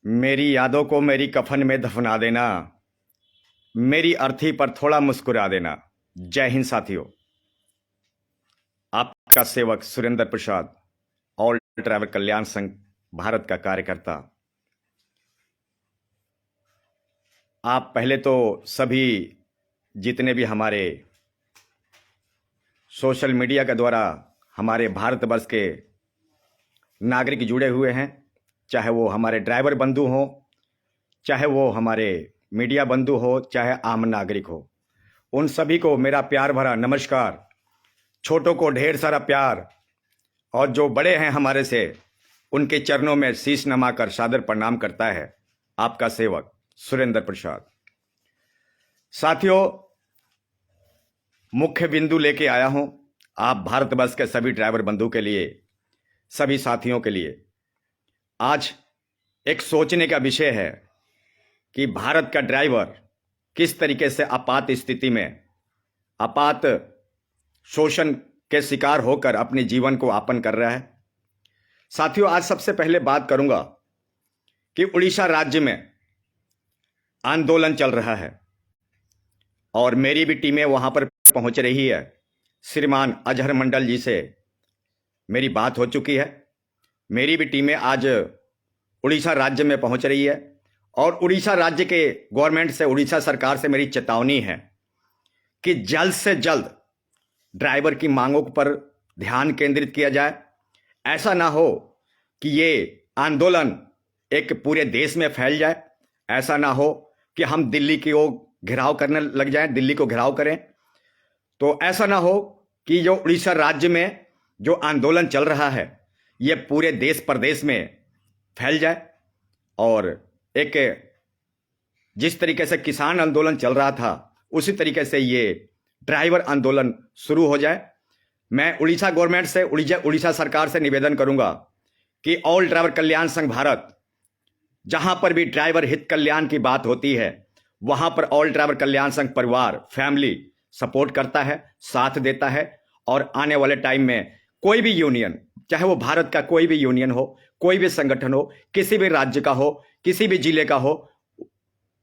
मेरी यादों को मेरी कफन में दफना देना, मेरी अर्थी पर थोड़ा मुस्कुरा देना। जय हिंद साथियों। आपका सेवक सुरेंद्र प्रसाद, ऑल ट्रैवल कल्याण संघ भारत का कार्यकर्ता। आप पहले तो सभी जितने भी हमारे सोशल मीडिया के द्वारा हमारे भारतवर्ष के नागरिक जुड़े हुए हैं, चाहे वो हमारे ड्राइवर बंधु हों, चाहे वो हमारे मीडिया बंधु हो, चाहे आम नागरिक हो, उन सभी को मेरा प्यार भरा नमस्कार। छोटों को ढेर सारा प्यार, और जो बड़े हैं हमारे से उनके चरणों में शीश नमाकर सादर प्रणाम करता है आपका सेवक सुरेंद्र प्रसाद। साथियों, मुख्य बिंदु लेके आया हूं आप भारतवर्ष के सभी ड्राइवर बंधु के लिए, सभी साथियों के लिए। आज एक सोचने का विषय है कि भारत का ड्राइवर किस तरीके से आपात स्थिति में, आपात शोषण के शिकार होकर अपने जीवन को यापन कर रहा है। साथियों, आज सबसे पहले बात करूंगा कि उड़ीसा राज्य में आंदोलन चल रहा है और मेरी भी टीमें वहां पर पहुंच रही है। श्रीमान अजहर मंडल जी से मेरी बात हो चुकी है। मेरी भी टीमें आज उड़ीसा राज्य में पहुंच रही है और उड़ीसा राज्य के गवर्नमेंट से, उड़ीसा सरकार से मेरी चेतावनी है कि जल्द से जल्द ड्राइवर की मांगों पर ध्यान केंद्रित किया जाए। ऐसा ना हो कि ये आंदोलन एक पूरे देश में फैल जाए। ऐसा ना हो कि हम दिल्ली की ओर घेराव करने लग जाएं, दिल्ली को घेराव करें। तो ऐसा ना हो कि जो उड़ीसा राज्य में जो आंदोलन चल रहा है ये पूरे देश प्रदेश में फैल जाए और एक जिस तरीके से किसान आंदोलन चल रहा था उसी तरीके से ये ड्राइवर आंदोलन शुरू हो जाए। मैं उड़ीसा गवर्नमेंट से, उड़ीसा सरकार से निवेदन करूंगा कि ऑल ड्राइवर कल्याण संघ भारत, जहां पर भी ड्राइवर हित कल्याण की बात होती है वहां पर ऑल ड्राइवर कल्याण संघ परिवार, फैमिली सपोर्ट करता है, साथ देता है। और आने वाले टाइम में कोई भी यूनियन, चाहे वो भारत का कोई भी यूनियन हो, कोई भी संगठन हो, किसी भी राज्य का हो, किसी भी जिले का हो,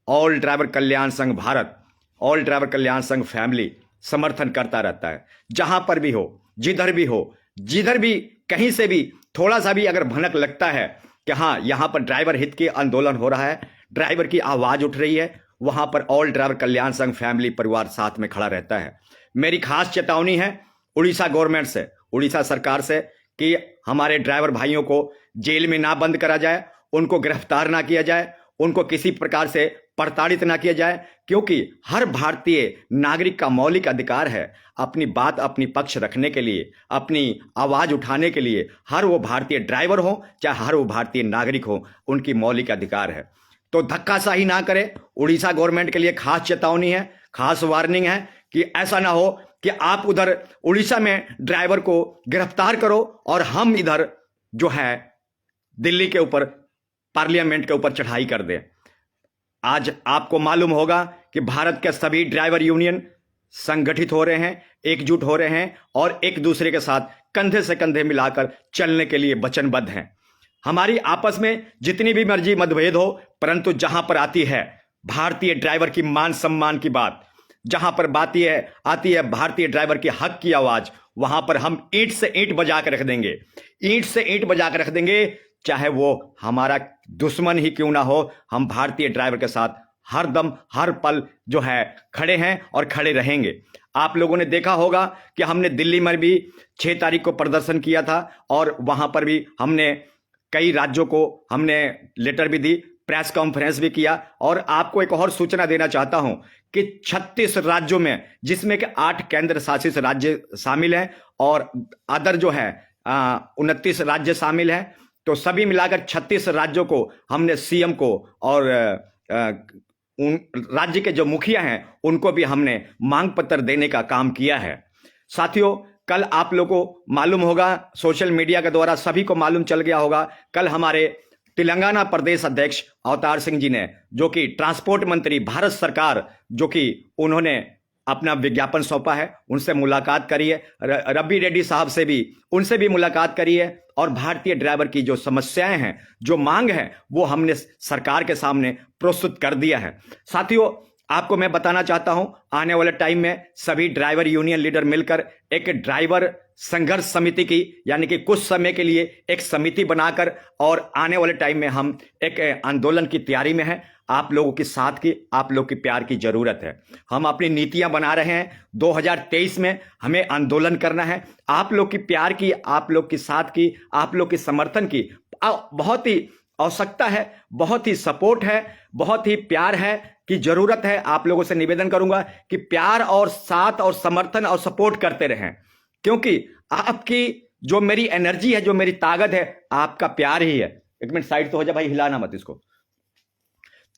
ऑल ड्राइवर कल्याण संघ भारत, ऑल ड्राइवर कल्याण संघ फैमिली समर्थन करता रहता है। जहां पर भी हो, जिधर भी हो, जिधर भी कहीं से भी थोड़ा सा भी अगर भनक लगता है कि हाँ यहां पर ड्राइवर हित की आंदोलन हो रहा है, ड्राइवर की आवाज उठ रही है, वहां पर ऑल ड्राइवर कल्याण संघ फैमिली परिवार साथ में खड़ा रहता है। मेरी खास चेतावनी है उड़ीसा गवर्नमेंट से, उड़ीसा सरकार से कि हमारे ड्राइवर भाइयों को जेल में ना बंद करा जाए, उनको गिरफ्तार ना किया जाए, उनको किसी प्रकार से प्रताड़ित ना किया जाए, क्योंकि हर भारतीय नागरिक का मौलिक अधिकार है अपनी बात, अपनी पक्ष रखने के लिए, अपनी आवाज उठाने के लिए। हर वो भारतीय ड्राइवर हो चाहे हर वो भारतीय नागरिक हो, उनकी मौलिक अधिकार है। तो धक्काशाही ना करें। उड़ीसा गवर्नमेंट के लिए खास चेतावनी है, खास वार्निंग है कि ऐसा ना हो कि आप उधर उड़ीसा में ड्राइवर को गिरफ्तार करो और हम इधर जो है दिल्ली के ऊपर, पार्लियामेंट के ऊपर चढ़ाई कर दें। आज आपको मालूम होगा कि भारत के सभी ड्राइवर यूनियन संगठित हो रहे हैं, एकजुट हो रहे हैं और एक दूसरे के साथ कंधे से कंधे मिलाकर चलने के लिए वचनबद्ध हैं। हमारी आपस में जितनी भी मर्जी मतभेद हो, परंतु जहां पर आती है भारतीय ड्राइवर की मान सम्मान की बात, जहां पर आती है भारतीय ड्राइवर के हक की आवाज, वहां पर हम ईंट से ईंट बजा कर रख देंगे, ईंट से ईंट बजा कर रख देंगे। चाहे वो हमारा दुश्मन ही क्यों ना हो, हम भारतीय ड्राइवर के साथ हर दम हर पल जो है खड़े हैं और खड़े रहेंगे। आप लोगों ने देखा होगा कि हमने दिल्ली में भी 6 तारीख को प्रदर्शन किया था और वहां पर भी हमने कई राज्यों को हमने लेटर भी दी, प्रेस कॉन्फ्रेंस भी किया। और आपको एक और सूचना देना चाहता हूं कि 36 राज्यों में, जिसमें कि 8 केंद्र शासित राज्य शामिल हैं और अदर जो है 29 राज्य शामिल हैं, तो सभी मिलाकर 36 राज्यों को हमने सीएम को और उन राज्य के जो मुखिया हैं उनको भी हमने मांग पत्र देने का काम किया है। साथियों, कल आप लोगों को मालूम होगा, सोशल मीडिया के द्वारा सभी को मालूम चल गया होगा, कल हमारे तेलंगाना प्रदेश अध्यक्ष अवतार सिंह जी ने, जो कि ट्रांसपोर्ट मंत्री भारत सरकार, जो कि उन्होंने अपना विज्ञापन सौंपा है, उनसे मुलाकात करिए। रब्बी रेड्डी साहब से भी, उनसे भी मुलाकात करिए और भारतीय ड्राइवर की जो समस्याएं हैं, जो मांग है, वो हमने सरकार के सामने प्रस्तुत कर दिया है। साथियों, आपको मैं बताना चाहता हूं, आने वाले टाइम में सभी ड्राइवर यूनियन लीडर मिलकर एक ड्राइवर संघर्ष समिति की, यानी कि कुछ समय के लिए एक समिति बनाकर, और आने वाले टाइम में हम एक आंदोलन की तैयारी में हैं। आप लोगों के साथ की, आप लोग की प्यार की जरूरत है। हम अपनी नीतियां बना रहे हैं। 2023 में हमें आंदोलन करना है। आप लोग की प्यार की, आप लोग के साथ की, आप लोग के समर्थन की बहुत ही आवश्यकता है, बहुत ही सपोर्ट है, बहुत ही प्यार है की जरूरत है। आप लोगों से निवेदन करूंगा कि प्यार और साथ और समर्थन और सपोर्ट करते रहें, क्योंकि आपकी जो मेरी एनर्जी है, जो मेरी ताकत है, आपका प्यार ही है। एक मिनट साइड तो हो जा भाई, हिलाना मत इसको।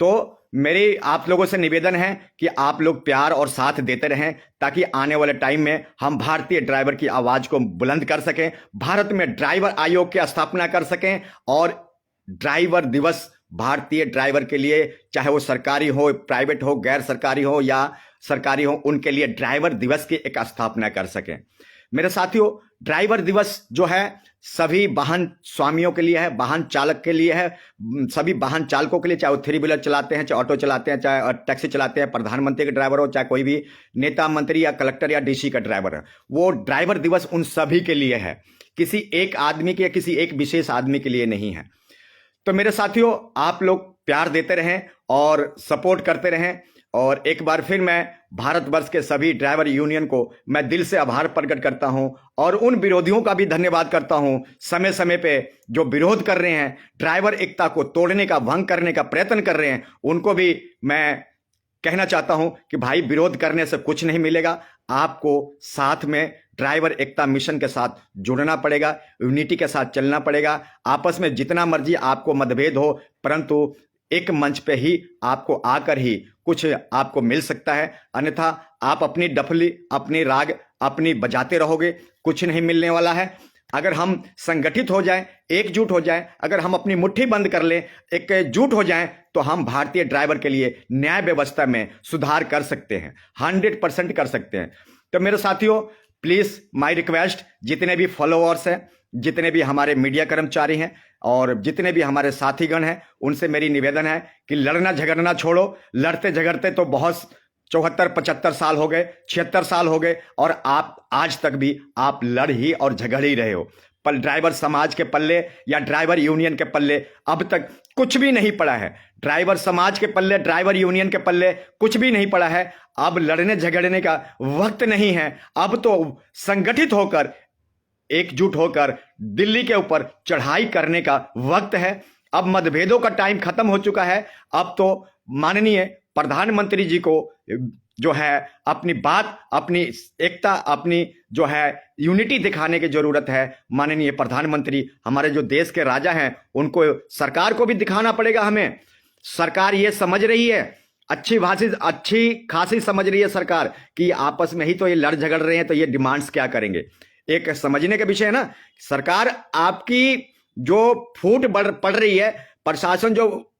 तो मेरी आप लोगों से निवेदन है कि आप लोग प्यार और साथ देते रहें, ताकि आने वाले टाइम में हम भारतीय ड्राइवर की आवाज को बुलंद कर सकें, भारत में ड्राइवर आयोग की स्थापना कर सकें, और ड्राइवर दिवस भारतीय ड्राइवर के लिए, चाहे वो सरकारी हो, प्राइवेट हो, गैर सरकारी हो या सरकारी हो, उनके लिए ड्राइवर दिवस की एक स्थापना कर सकें। मेरे साथियों, ड्राइवर दिवस जो है सभी वाहन स्वामियों के लिए है, वाहन चालक के लिए है, सभी वाहन चालकों के लिए, चाहे वो 3 व्हीलर चलाते हैं, चाहे ऑटो चलाते हैं, चाहे टैक्सी चलाते हैं, प्रधानमंत्री के ड्राइवर हो, चाहे कोई भी नेता, मंत्री या कलेक्टर या डीसी का ड्राइवर है, वो ड्राइवर दिवस उन सभी के लिए है, किसी एक आदमी के या किसी एक विशेष आदमी के लिए नहीं है। तो मेरे साथियों, आप लोग प्यार देते रहें और सपोर्ट करते रहें। और एक बार फिर मैं भारतवर्ष के सभी ड्राइवर यूनियन को मैं दिल से आभार प्रकट करता हूं, और उन विरोधियों का भी धन्यवाद करता हूं, समय समय पे जो विरोध कर रहे हैं, ड्राइवर एकता को तोड़ने का, भंग करने का प्रयत्न कर रहे हैं, उनको भी मैं कहना चाहता हूं कि भाई, विरोध करने से कुछ नहीं मिलेगा। आपको साथ में ड्राइवर एकता मिशन के साथ जुड़ना पड़ेगा, यूनिटी के साथ चलना पड़ेगा। आपस में जितना मर्जी आपको मतभेद हो, परंतु एक मंच पे ही आपको आकर ही कुछ आपको मिल सकता है, अन्यथा आप अपनी डफली, अपनी राग अपनी बजाते रहोगे, कुछ नहीं मिलने वाला है। अगर हम संगठित हो जाएं, एकजुट हो जाएं, अगर हम अपनी मुट्ठी बंद कर लें, एकजुट हो जाएं, तो हम भारतीय ड्राइवर के लिए न्याय व्यवस्था में सुधार कर सकते हैं, 100% कर सकते हैं। तो मेरे साथियों, प्लीज माय रिक्वेस्ट, जितने भी फॉलोअर्स हैं, जितने भी हमारे मीडिया कर्मचारी हैं और जितने भी हमारे साथीगण हैं, उनसे मेरी निवेदन है कि लड़ना झगड़ना छोड़ो। लड़ते झगड़ते तो बहुत 74-75 साल हो गए, 76 साल हो गए, और आप आज तक भी आप लड़ ही और झगड़ ही रहे हो। पर ड्राइवर समाज के पल्ले या ड्राइवर यूनियन के पल्ले अब तक कुछ भी नहीं पड़ा है। ड्राइवर समाज के पल्ले, ड्राइवर यूनियन के पल्ले कुछ भी नहीं पड़ा है। अब लड़ने झगड़ने का वक्त नहीं है। अब तो संगठित होकर, एकजुट होकर दिल्ली के ऊपर चढ़ाई करने का वक्त है। अब मतभेदों का टाइम खत्म हो चुका है। अब तो माननीय प्रधानमंत्री जी को जो है अपनी बात, अपनी एकता, अपनी जो है यूनिटी दिखाने की जरूरत है। माननीय प्रधानमंत्री, हमारे जो देश के राजा हैं, उनको, सरकार को भी दिखाना पड़ेगा हमें। सरकार ये समझ रही है, अच्छी खासी समझ रही है सरकार कि आपस में ही तो ये लड़ झगड़ रहे हैं, तो ये डिमांड्स क्या करेंगे। एक समझने का विषय है ना। सरकार आपकी जो फूट पड़ रही है, प्रशासन जो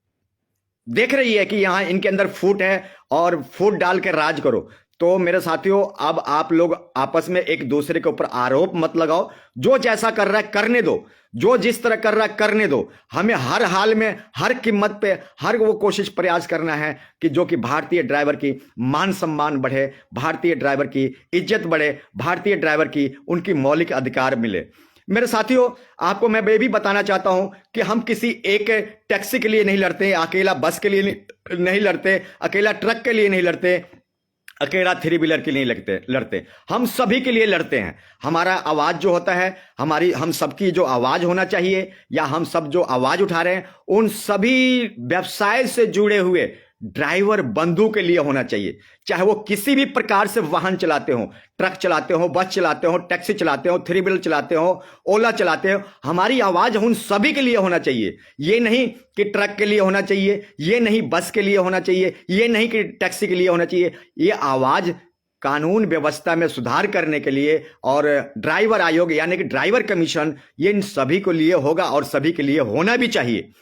देख रही है कि यहां इनके अंदर फूट है और फूट डाल के राज करो। तो मेरे साथियों, अब आप लोग आपस में एक दूसरे के ऊपर आरोप मत लगाओ। जो जैसा कर रहा है करने दो, जो जिस तरह कर रहा है करने दो। हमें हर हाल में, हर कीमत पे, हर वो कोशिश प्रयास करना है कि जो कि भारतीय ड्राइवर की मान सम्मान बढ़े, भारतीय ड्राइवर की इज्जत बढ़े, भारतीय ड्राइवर की उनकी मौलिक अधिकार मिले। मेरे साथियों, आपको मैं ये भी बताना चाहता हूं कि हम किसी एक टैक्सी के लिए नहीं लड़ते, अकेला बस के लिए नहीं लड़ते, अकेला ट्रक के लिए नहीं लड़ते, अकेला 3 व्हीलर के लिए लड़ते। हम सभी के लिए लड़ते हैं। हमारा आवाज जो होता है, हम सबकी जो आवाज होना चाहिए, या हम सब जो आवाज उठा रहे हैं, उन सभी व्यवसाय से जुड़े हुए ड्राइवर बंधु के लिए होना चाहिए। चाहे वो किसी भी प्रकार से वाहन चलाते हो, ट्रक चलाते हो, बस चलाते हो, टैक्सी चलाते हो, 3 व्हीलर चलाते हो, ओला चलाते हो, हमारी आवाज उन सभी के लिए होना चाहिए। ये नहीं कि ट्रक के लिए होना चाहिए, ये नहीं बस के लिए होना चाहिए, ये नहीं कि टैक्सी के लिए होना चाहिए। ये आवाज कानून व्यवस्था में सुधार करने के लिए, और ड्राइवर आयोग यानी कि ड्राइवर कमीशन, ये इन सभी के लिए होगा और सभी के लिए होना भी चाहिए।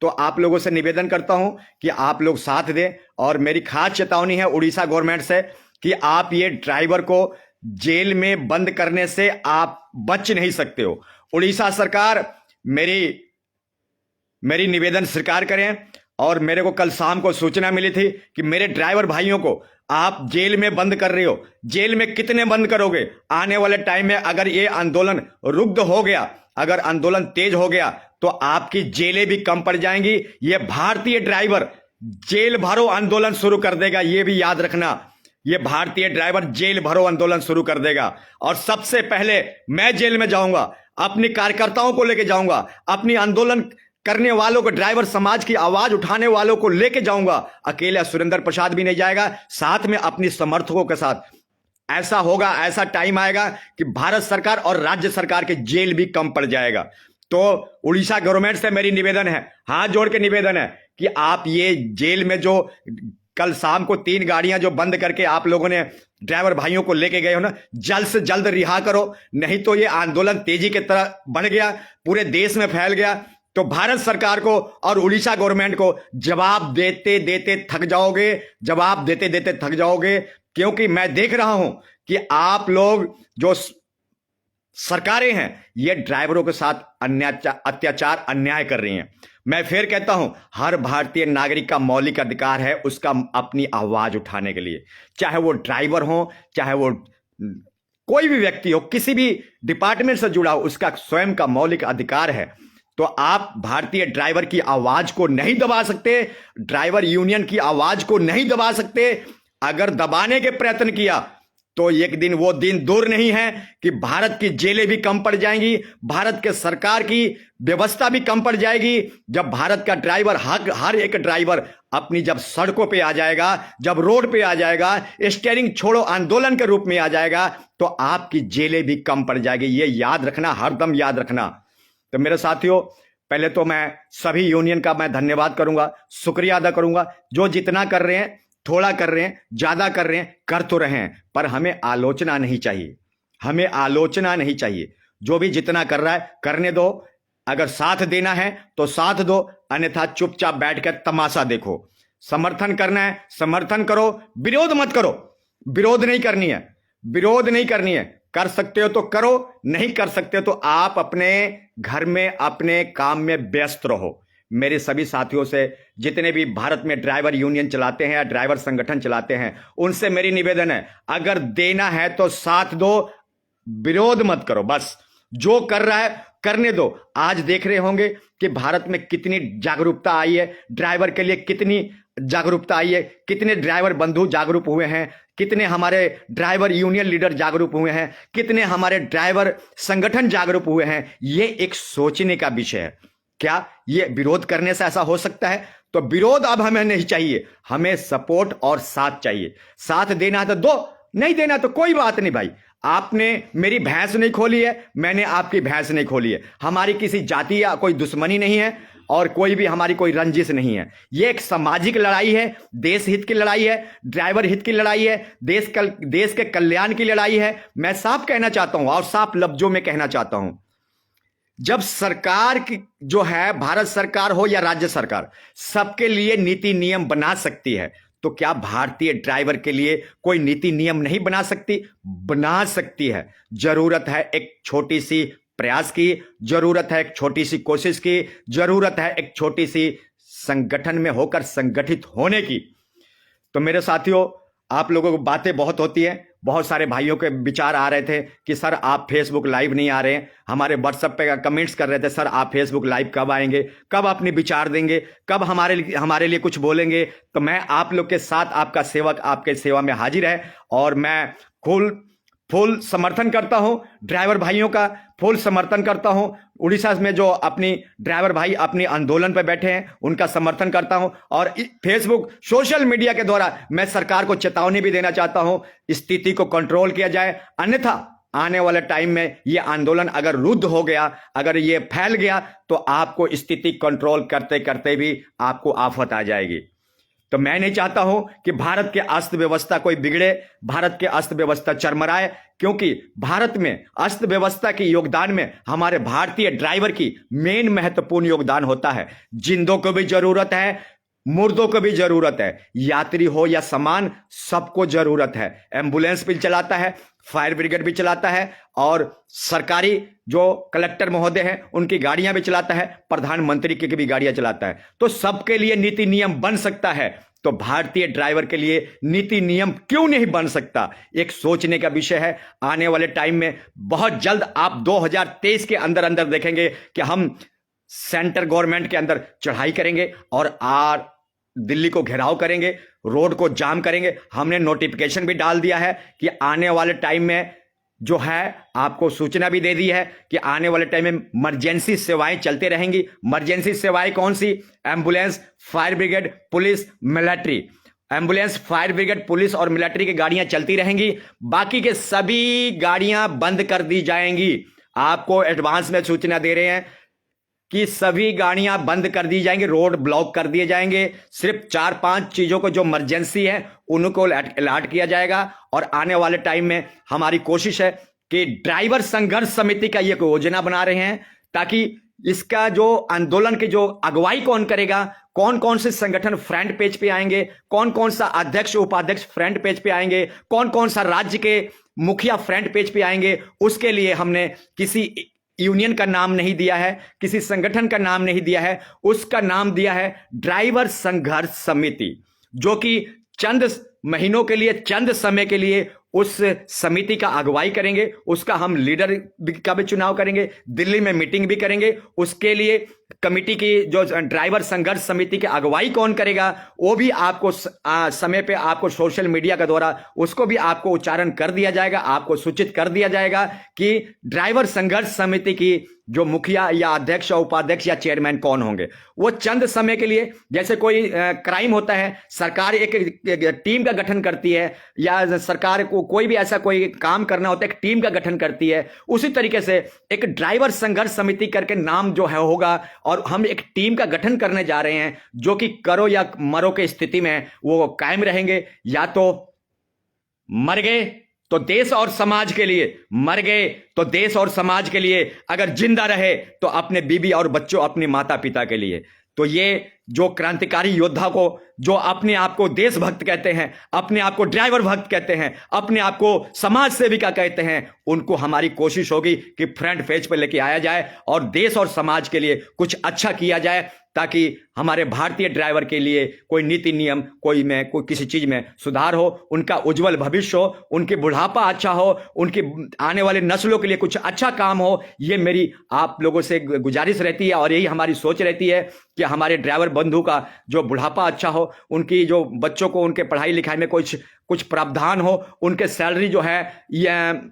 तो आप लोगों से निवेदन करता हूं कि आप लोग साथ दें। और मेरी खास चेतावनी है उड़ीसा गवर्नमेंट से कि आप ये ड्राइवर को जेल में बंद करने से आप बच नहीं सकते हो। उड़ीसा सरकार मेरी निवेदन स्वीकार करें। और मेरे को कल शाम को सूचना मिली थी कि मेरे ड्राइवर भाइयों को आप जेल में बंद कर रहे हो। जेल में कितने बंद करोगे? आने वाले टाइम में अगर ये आंदोलन रुग्ध हो गया, अगर आंदोलन तेज हो गया, तो आपकी जेलें भी कम पड़ जाएंगी। ये भारतीय ड्राइवर जेल भरो आंदोलन शुरू कर देगा, ये भी याद रखना। ये भारतीय ड्राइवर जेल भरो आंदोलन शुरू कर देगा। और सबसे पहले मैं जेल में जाऊंगा, अपने कार्यकर्ताओं को लेके जाऊंगा, अपनी आंदोलन करने वालों को, ड्राइवर समाज की आवाज उठाने वालों को लेके जाऊंगा। अकेला सुरेंद्र प्रसाद भी नहीं जाएगा, साथ में अपनी समर्थकों के साथ। ऐसा होगा, ऐसा टाइम आएगा कि भारत सरकार और राज्य सरकार के जेल भी कम पड़ जाएगा। तो उड़ीसा गवर्नमेंट से मेरी निवेदन है, हाथ जोड़ के निवेदन है कि आप ये जेल में जो कल शाम को 3 गाड़ियां जो बंद करके आप लोगों ने ड्राइवर भाइयों को लेके गए हो ना, जल्द से जल्द रिहा करो। नहीं तो ये आंदोलन तेजी की तरह बढ़ गया, पूरे देश में फैल गया, तो भारत सरकार को और उड़ीसा गवर्नमेंट को जवाब देते देते थक जाओगे, जवाब देते देते थक जाओगे। क्योंकि मैं देख रहा हूं कि आप लोग जो सरकारें हैं, ये ड्राइवरों के साथ अत्याचार अन्याय कर रही हैं। मैं फिर कहता हूं, हर भारतीय नागरिक का मौलिक अधिकार है उसका अपनी आवाज उठाने के लिए, चाहे वो ड्राइवर हो, चाहे वो कोई भी व्यक्ति हो, किसी भी डिपार्टमेंट से जुड़ा हो, उसका स्वयं का मौलिक अधिकार है। तो आप भारतीय ड्राइवर की आवाज को नहीं दबा सकते, ड्राइवर यूनियन की आवाज को नहीं दबा सकते। अगर दबाने के प्रयत्न किया तो एक दिन वो दिन दूर नहीं है कि भारत की जेलें भी कम पड़ जाएंगी, भारत के सरकार की व्यवस्था भी कम पड़ जाएगी। जब भारत का ड्राइवर, हर एक ड्राइवर अपनी जब सड़कों पे आ जाएगा, जब रोड पे आ जाएगा, स्टीयरिंग छोड़ो आंदोलन के रूप में आ जाएगा, तो आपकी जेलें भी कम पड़ जाएगी। ये याद रखना, हरदम याद रखना। तो मेरे साथियों, पहले तो मैं सभी यूनियन का मैं धन्यवाद करूंगा, शुक्रिया अदा करूंगा। जो जितना कर रहे हैं, थोड़ा कर रहे हैं, ज्यादा कर रहे हैं, कर तो रहे हैं, पर हमें आलोचना नहीं चाहिए, हमें आलोचना नहीं चाहिए। जो भी जितना कर रहा है करने दो, अगर साथ देना है तो साथ दो, अन्यथा चुपचाप बैठकर तमाशा देखो। समर्थन करना है समर्थन करो, विरोध मत करो। विरोध नहीं करनी है, विरोध नहीं करनी है। कर सकते हो तो करो, नहीं कर सकते तो आप अपने घर में अपने काम में व्यस्त रहो। मेरे सभी साथियों से, जितने भी भारत में ड्राइवर यूनियन चलाते हैं या ड्राइवर संगठन चलाते हैं, उनसे मेरी निवेदन है, अगर देना है तो साथ दो, विरोध मत करो। बस जो कर रहा है करने दो। आज देख रहे होंगे कि भारत में कितनी जागरूकता आई है, ड्राइवर के लिए कितनी जागरूकता आई है, कितने ड्राइवर बंधु जागरूक हुए हैं, कितने हमारे ड्राइवर यूनियन लीडर जागरूक हुए हैं, कितने हमारे ड्राइवर संगठन जागरूक हुए हैं। ये एक सोचने का विषय है। क्या ये विरोध करने से ऐसा हो सकता है? तो विरोध अब हमें नहीं चाहिए, हमें सपोर्ट और साथ चाहिए। साथ देना है तो दो, नहीं देना तो कोई बात नहीं भाई। आपने मेरी भैंस नहीं खोली है, मैंने आपकी भैंस नहीं खोली है। हमारी किसी जाति या कोई दुश्मनी नहीं है और कोई भी हमारी कोई रंजिश नहीं है। ये एक सामाजिक लड़ाई है, देश हित की लड़ाई है, ड्राइवर हित की लड़ाई है, देश के कल्याण की लड़ाई है। मैं साफ कहना चाहता हूं और साफ लफ्जों में कहना चाहता हूं, जब सरकार की जो है, भारत सरकार हो या राज्य सरकार, सबके लिए नीति नियम बना सकती है, तो क्या भारतीय ड्राइवर के लिए कोई नीति नियम नहीं बना सकती? बना सकती है। जरूरत है एक छोटी सी प्रयास की, जरूरत है एक छोटी सी कोशिश की, जरूरत है एक छोटी सी संगठन में होकर संगठित होने की। तो मेरे साथियों, आप लोगों को बातें बहुत होती हैं। बहुत सारे भाइयों के विचार आ रहे थे कि सर आप फेसबुक लाइव नहीं आ रहे हैं, हमारे व्हाट्सएप पे कमेंट्स कर रहे थे, सर आप फेसबुक लाइव कब आएंगे, कब अपने विचार देंगे, कब हमारे लिए कुछ बोलेंगे। तो मैं आप लोग के साथ, आपका सेवक आपके सेवा में हाजिर है और मैं फुल समर्थन करता हूं ड्राइवर भाइयों का, फुल समर्थन करता हूं। उड़ीसा में जो अपनी ड्राइवर भाई अपनी आंदोलन पर बैठे हैं, उनका समर्थन करता हूं। और फेसबुक सोशल मीडिया के द्वारा मैं सरकार को चेतावनी भी देना चाहता हूं, स्थिति को कंट्रोल किया जाए, अन्यथा आने वाले टाइम में ये आंदोलन अगर रुद्ध हो गया, अगर ये फैल गया, तो आपको स्थिति कंट्रोल करते करते भी आपको आफत आ जाएगी। तो मैं नहीं चाहता हूं कि भारत के अर्थव्यवस्था कोई बिगड़े, भारत के अर्थव्यवस्था चरमराए, क्योंकि भारत में अर्थव्यवस्था के योगदान में हमारे भारतीय ड्राइवर की मेन महत्वपूर्ण योगदान होता है। जिंदों को भी जरूरत है, मुर्दों को भी जरूरत है, यात्री हो या सामान, सबको जरूरत है। एम्बुलेंस भी चलाता है, फायर ब्रिगेड भी चलाता है, और सरकारी जो कलेक्टर महोदय हैं उनकी गाड़ियां भी चलाता है, प्रधानमंत्री की भी गाड़ियां चलाता है। तो सबके लिए नीति नियम बन सकता है, तो भारतीय ड्राइवर के लिए नीति नियम क्यों नहीं बन सकता? एक सोचने का विषय है। आने वाले टाइम में बहुत जल्द आप 2023 के अंदर अंदर देखेंगे कि हम सेंटर गवर्नमेंट के अंदर चढ़ाई करेंगे और दिल्ली को घेराव करेंगे, रोड को जाम करेंगे। हमने नोटिफिकेशन भी डाल दिया है कि आने वाले टाइम में जो है, आपको सूचना भी दे दी है कि आने वाले टाइम में इमरजेंसी सेवाएं चलती रहेंगी। इमरजेंसी सेवाएं कौन सी? Ambulance, fire brigade, police, military. Ambulance, fire brigade, police और मिलिट्री की गाड़ियां चलती रहेंगी, बाकी के सभी गाड़ियां बंद कर दी जाएंगी। आपको एडवांस में सूचना दे रहे हैं कि सभी गाड़ियां बंद कर दी जाएंगी, रोड ब्लॉक कर दिए जाएंगे। सिर्फ 4-5 चीजों को जो इमरजेंसी है उनको अलर्ट किया जाएगा। और आने वाले टाइम में हमारी कोशिश है कि ड्राइवर संघर्ष समिति का ये योजना बना रहे हैं, ताकि इसका जो आंदोलन की जो अगुवाई कौन करेगा, कौन कौन से संगठन फ्रंट पेज पे आएंगे, कौन कौन सा अध्यक्ष उपाध्यक्ष फ्रंट पेज पे आएंगे, कौन कौन सा राज्य के मुखिया फ्रंट पेज पे आएंगे, उसके लिए हमने किसी यूनियन का नाम नहीं दिया है, किसी संगठन का नाम नहीं दिया है, उसका नाम दिया है ड्राइवर संघर्ष समिति, जो कि चंद महीनों के लिए, चंद समय के लिए उस समिति का अगुवाई करेंगे। उसका हम लीडर का भी चुनाव करेंगे, दिल्ली में मीटिंग भी करेंगे। उसके लिए कमिटी की जो ड्राइवर संघर्ष समिति की अगुवाई कौन करेगा, वो भी आपको समय पे आपको सोशल मीडिया के द्वारा उसको भी आपको उच्चारण कर दिया जाएगा, आपको सूचित कर दिया जाएगा कि ड्राइवर संघर्ष समिति की जो मुखिया या अध्यक्ष या उपाध्यक्ष या चेयरमैन कौन होंगे। वो चंद समय के लिए, जैसे कोई क्राइम होता है, सरकार एक टीम का गठन करती है, या सरकार को कोई भी ऐसा कोई काम करना होता है, एक टीम का गठन करती है। उसी तरीके से एक ड्राइवर संघर्ष समिति करके नाम जो है होगा, और हम एक टीम का गठन करने जा रहे हैं जो कि करो या मरो की स्थिति में वो कायम रहेंगे। या तो मर गए तो देश और समाज के लिए, मर गए तो देश और समाज के लिए, अगर जिंदा रहे तो अपने बीबी और बच्चों, अपने माता पिता के लिए। तो ये जो क्रांतिकारी योद्धा को, जो अपने आप को देशभक्त कहते हैं, अपने आप को ड्राइवर भक्त कहते हैं, अपने आप को समाज सेविका कहते हैं, उनको हमारी कोशिश होगी कि फ्रंट पेज पर लेके आया जाए और देश और समाज के लिए कुछ अच्छा किया जाए, ताकि हमारे भारतीय ड्राइवर के लिए कोई नीति नियम, कोई किसी चीज में सुधार हो, उनका उज्जवल भविष्य हो, उनके बुढ़ापा अच्छा हो, उनकी आने वाले नस्लों के लिए कुछ अच्छा काम हो। ये मेरी आप लोगों से गुजारिश रहती है, और यही हमारी सोच रहती है कि हमारे ड्राइवर बंधु का जो बुढ़ापा अच्छा हो, उनकी जो बच्चों को उनके पढ़ाई लिखाई में कुछ प्रावधान हो, उनके सैलरी जो है ये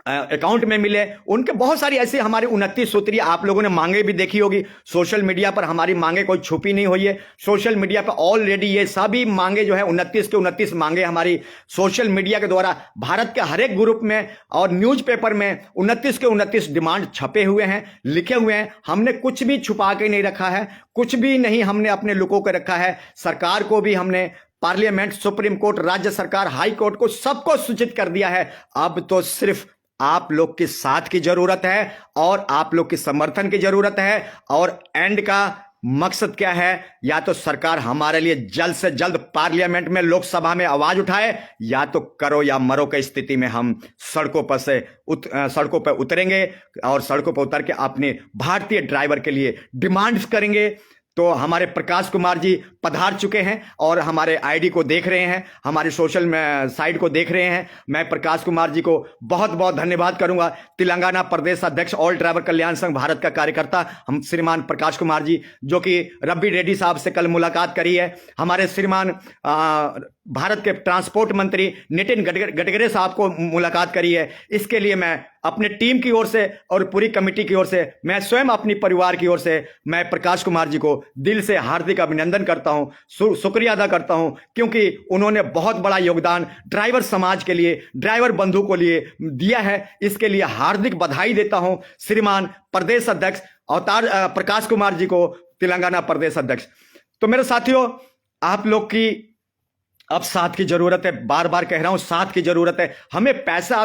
अकाउंट में मिले। उनके बहुत सारी ऐसी हमारी 29 सूत्रीय आप लोगों ने मांगे भी देखी होगी सोशल मीडिया पर। हमारी मांगे कोई छुपी नहीं हुई है, सोशल मीडिया पर ऑलरेडी ये सभी मांगे जो है 29 के 29 मांगे हमारी सोशल मीडिया के द्वारा भारत के हर एक ग्रुप में और न्यूज़पेपर में 29 के 29 डिमांड छपे हुए हैं, लिखे हुए हैं। हमने कुछ भी छुपा के नहीं रखा है, कुछ भी नहीं हमने अपने लुको के रखा है। सरकार को भी हमने, पार्लियामेंट, सुप्रीम कोर्ट, राज्य सरकार, हाई कोर्ट को, सबको सूचित कर दिया है। अब तो सिर्फ आप लोग के साथ की जरूरत है और आप लोग के समर्थन की जरूरत है। और एंड का मकसद क्या है? या तो सरकार हमारे लिए जल्द से जल्द पार्लियामेंट में, लोकसभा में आवाज उठाए, या तो करो या मरो की स्थिति में हम सड़कों पर उतरेंगे और सड़कों पर उतर के अपने भारतीय ड्राइवर के लिए डिमांड्स करेंगे। तो हमारे प्रकाश कुमार जी पधार चुके हैं और हमारे आईडी को देख रहे हैं, हमारी सोशल साइट को देख रहे हैं। मैं प्रकाश कुमार जी को बहुत बहुत धन्यवाद करूंगा। तेलंगाना प्रदेश अध्यक्ष, ऑल ड्राइवर कल्याण संघ भारत का कार्यकर्ता हम श्रीमान प्रकाश कुमार जी, जो कि रब्बी रेड्डी साहब से कल मुलाकात करी है। हमारे श्रीमान भारत के ट्रांसपोर्ट मंत्री नितिन गडकरी साहब को मुलाकात करी है। इसके लिए मैं अपने टीम की ओर से और पूरी कमेटी की ओर से, मैं स्वयं अपनी परिवार की ओर से, मैं प्रकाश कुमार जी को दिल से हार्दिक अभिनंदन करता हूं, शुक्रिया अदा करता हूं, क्योंकि उन्होंने बहुत बड़ा योगदान ड्राइवर समाज के लिए, ड्राइवर बंधु को लिए दिया है। इसके लिए हार्दिक बधाई देता हूं श्रीमान प्रदेश अध्यक्ष अवतार प्रकाश कुमार जी को, तेलंगाना प्रदेश अध्यक्ष। तो मेरे साथियों, आप लोग की अब साथ की जरूरत है, बार बार कह रहा हूं, साथ की जरूरत है। हमें पैसा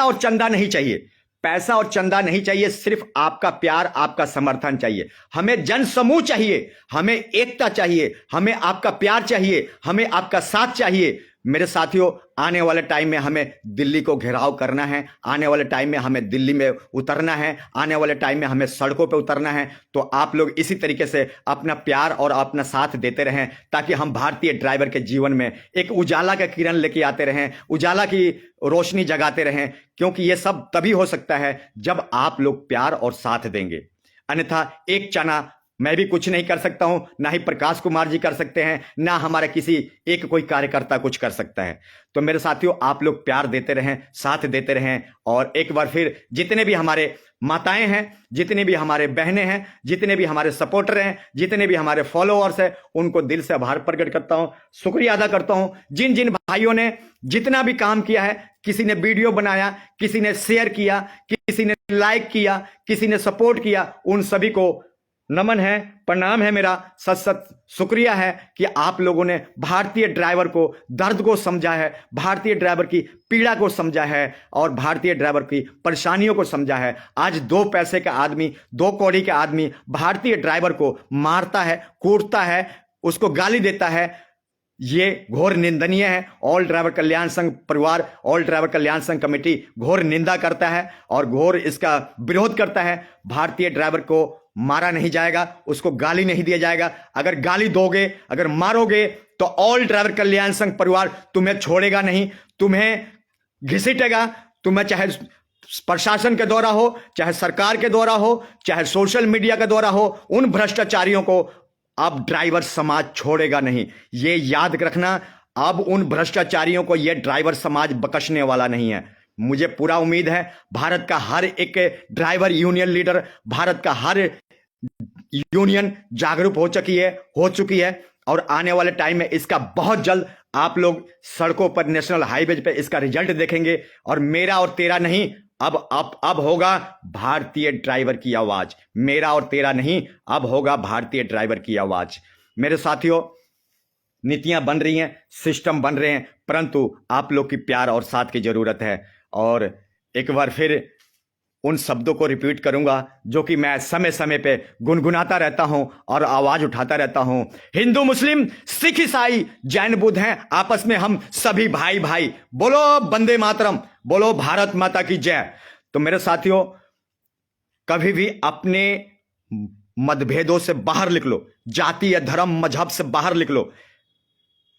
और चंदा नहीं चाहिए। पैसा और चंदा नहीं चाहिए, सिर्फ आपका प्यार, आपका समर्थन चाहिए। हमें जन समूह चाहिए, हमें एकता चाहिए, हमें आपका प्यार चाहिए, हमें आपका साथ चाहिए। मेरे साथियों, आने वाले टाइम में हमें दिल्ली को घेराव करना है, आने वाले टाइम में हमें दिल्ली में उतरना है, आने वाले टाइम में हमें सड़कों पे उतरना है। तो आप लोग इसी तरीके से अपना प्यार और अपना साथ देते रहें, ताकि हम भारतीय ड्राइवर के जीवन में एक उजाला का किरण लेके आते रहें, उजाला की रोशनी जगाते रहें। क्योंकि ये सब तभी हो सकता है जब आप लोग प्यार और साथ देंगे। अन्यथा एक चना मैं भी कुछ नहीं कर सकता हूं, ना ही प्रकाश कुमार जी कर सकते हैं, ना हमारा किसी एक कोई कार्यकर्ता कुछ कर सकता है। तो मेरे साथियों, आप लोग प्यार देते रहें, साथ देते रहें। और एक बार फिर जितने भी हमारे माताएं हैं, जितने भी हमारे बहनें हैं, जितने भी हमारे सपोर्टर हैं, जितने भी हमारे फॉलोअर्स हैं, उनको दिल से आभार प्रकट करता हूं, शुक्रिया अदा करता हूं। जिन जिन भाइयों ने जितना भी काम किया है, किसी ने वीडियो बनाया, किसी ने शेयर किया, किसी ने लाइक किया, किसी ने सपोर्ट किया, उन सभी को नमन है, प्रणाम है मेरा, सत सत शुक्रिया है कि आप लोगों ने भारतीय ड्राइवर को दर्द को समझा है, भारतीय ड्राइवर की पीड़ा को समझा है और भारतीय ड्राइवर की परेशानियों को समझा है। आज 2 पैसे का आदमी, 2 कौड़ी का आदमी भारतीय ड्राइवर को मारता है, कूटता है, उसको गाली देता है। ये घोर निंदनीय है। ऑल ड्राइवर कल्याण संघ परिवार, ऑल ड्राइवर कल्याण संघ कमेटी घोर निंदा करता है और घोर इसका विरोध करता है। भारतीय ड्राइवर को मारा नहीं जाएगा, उसको गाली नहीं दिया जाएगा। अगर गाली दोगे, अगर मारोगे, तो ऑल ड्राइवर कल्याण संघ परिवार तुम्हें छोड़ेगा नहीं, तुम्हें घसीटेगा। तुम्हें चाहे प्रशासन के द्वारा हो, चाहे सरकार के द्वारा हो, चाहे सोशल मीडिया के द्वारा हो, उन भ्रष्टाचारियों को अब ड्राइवर समाज छोड़ेगा नहीं। ये याद रखना, अब उन भ्रष्टाचारियों को यह ड्राइवर समाज बख्शने वाला नहीं है। मुझे पूरा उम्मीद है भारत का हर एक ड्राइवर यूनियन लीडर, भारत का हर यूनियन जागरूक हो चुकी है और आने वाले टाइम में इसका बहुत जल्द आप लोग सड़कों पर, नेशनल हाईवे पे इसका रिजल्ट देखेंगे। और मेरा और तेरा नहीं, अब होगा भारतीय ड्राइवर की आवाज। मेरा और तेरा नहीं, अब होगा भारतीय ड्राइवर की आवाज। मेरे साथियों, नीतियां बन रही हैं, सिस्टम बन रहे हैं, परंतु आप लोग की प्यार और साथ की जरूरत है। और एक बार फिर उन शब्दों को रिपीट करूंगा जो कि मैं समय समय पे गुनगुनाता रहता हूं और आवाज उठाता रहता हूं। हिंदू, मुस्लिम, सिख, ईसाई, जैन, बुद्ध हैं, आपस में हम सभी भाई भाई। बोलो वंदे मातरम, बोलो भारत माता की जय। तो मेरे साथियों, कभी भी अपने मतभेदों से बाहर निकलो, जाति या धर्म मजहब से बाहर निकलो।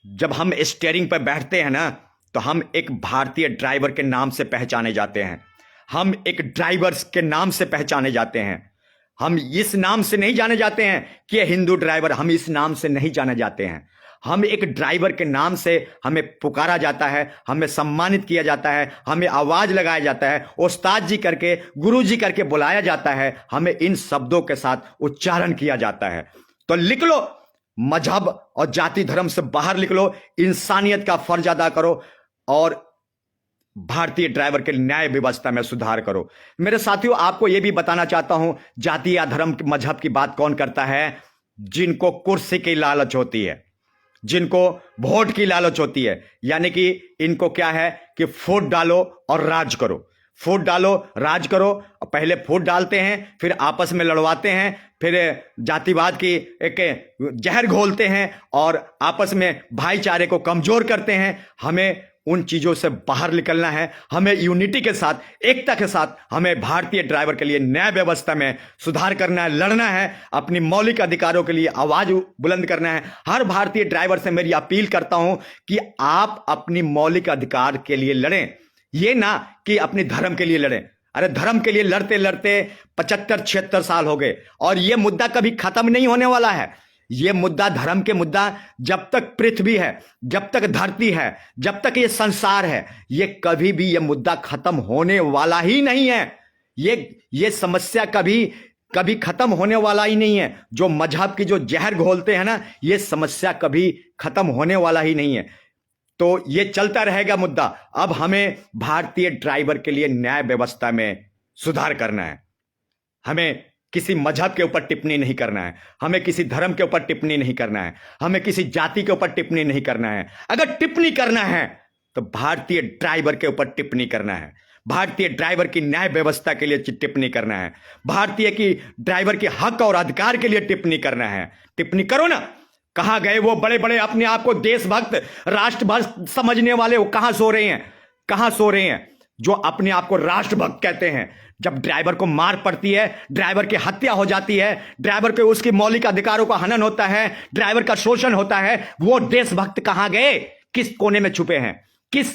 जब हम स्टीयरिंग पर बैठते हैं ना, तो हम एक भारतीय ड्राइवर के नाम से पहचाने जाते हैं। हम एक ड्राइवर्स के नाम से पहचाने जाते हैं। हम इस नाम से नहीं जाने जाते हैं कि हिंदू ड्राइवर, हम इस नाम से नहीं जाने जाते हैं। हम एक ड्राइवर के नाम से हमें पुकारा जाता है, हमें सम्मानित किया जाता है, हमें आवाज लगाया जाता है, उस्ताद जी करके, गुरु जी करके बुलाया जाता है, हमें इन शब्दों के साथ उच्चारण किया जाता है। तो लिख लो, मजहब और जाति धर्म से बाहर निकलो, इंसानियत का फर्ज अदा करो और भारतीय ड्राइवर के न्याय व्यवस्था में सुधार करो। मेरे साथियों, आपको यह भी बताना चाहता हूं, जाति या धर्म मजहब की बात कौन करता है? जिनको कुर्सी की लालच होती है, जिनको वोट की लालच होती है। यानी कि इनको क्या है कि फूट डालो और राज करो, फूट डालो, राज करो। पहले फूट डालते हैं, फिर आपस में लड़वाते हैं, फिर जातिवाद की एक जहर घोलते हैं और आपस में भाईचारे को कमजोर करते हैं। हमें उन चीजों से बाहर निकलना है। हमें यूनिटी के साथ, एकता के साथ, हमें भारतीय ड्राइवर के लिए न्याय व्यवस्था में सुधार करना है, लड़ना है, अपनी मौलिक अधिकारों के लिए आवाज बुलंद करना है। हर भारतीय ड्राइवर से मेरी अपील करता हूं कि आप अपनी मौलिक अधिकार के लिए लड़ें, ये ना कि अपने धर्म के लिए लड़ें। अरे धर्म के लिए लड़ते लड़ते 75-76 साल हो गए और यह मुद्दा कभी खत्म नहीं होने वाला है। यह मुद्दा, धर्म के मुद्दा, जब तक पृथ्वी है, जब तक धरती है, जब तक ये संसार है, ये कभी भी यह मुद्दा खत्म होने वाला ही नहीं है। ये समस्या कभी खत्म होने वाला ही नहीं है। जो मजहब की जो जहर घोलते हैं ना, ये समस्या कभी खत्म होने वाला ही नहीं है। तो ये चलता रहेगा मुद्दा। अब हमें भारतीय ड्राइवर के लिए न्याय व्यवस्था में सुधार करना है। हमें किसी मजहब के ऊपर टिप्पणी नहीं करना है, हमें किसी धर्म के ऊपर टिप्पणी नहीं करना है, हमें किसी जाति के ऊपर टिप्पणी नहीं करना है। अगर टिप्पणी करना है तो भारतीय ड्राइवर के ऊपर टिप्पणी करना है, भारतीय ड्राइवर की न्याय व्यवस्था के लिए टिप्पणी करना है, भारतीय की ड्राइवर के हक और अधिकार के लिए टिप्पणी करना है, टिप्पणी करो ना। कहां गए वो बड़े बड़े अपने आप को देशभक्त राष्ट्रभक्त समझने वाले? वो कहां सो रहे हैं, कहां सो रहे हैं जो अपने आप को राष्ट्रभक्त कहते हैं? जब ड्राइवर को मार पड़ती है, ड्राइवर की हत्या हो जाती है, ड्राइवर के उसके मौलिक अधिकारों का हनन होता है, ड्राइवर का शोषण होता है, वो देशभक्त कहां गए? किस कोने में छुपे हैं, किस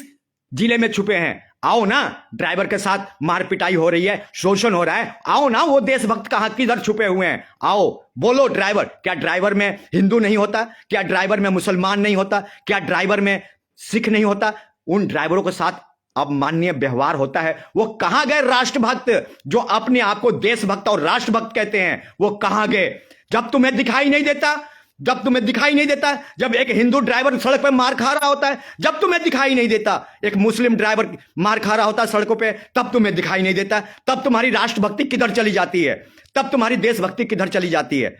जिले में छुपे हैं? आओ ना, ड्राइवर के साथ मार पिटाई हो रही है, शोषण हो रहा है, आओ ना, वो देशभक्त कहां किधर छुपे हुए हैं? आओ बोलो ड्राइवर। क्या ड्राइवर में हिंदू नहीं होता? क्या ड्राइवर में मुसलमान नहीं होता? क्या ड्राइवर में सिख नहीं होता? उन ड्राइवरों के साथ अब माननीय व्यवहार होता है। वो कहां गए राष्ट्रभक्त जो अपने आप को देशभक्त और राष्ट्रभक्त कहते हैं? वो कहां गए? जब तुम्हें दिखाई नहीं देता, जब तुम्हें दिखाई नहीं देता, जब एक हिंदू ड्राइवर सड़क पर मार खा रहा होता है, जब तुम्हें दिखाई नहीं देता, एक मुस्लिम ड्राइवर मार खा रहा होता है सड़कों पे, तब तुम्हें दिखाई नहीं देता, तब तुम्हारी राष्ट्रभक्ति किधर चली जाती है? तब तुम्हारी देशभक्ति किधर चली जाती है?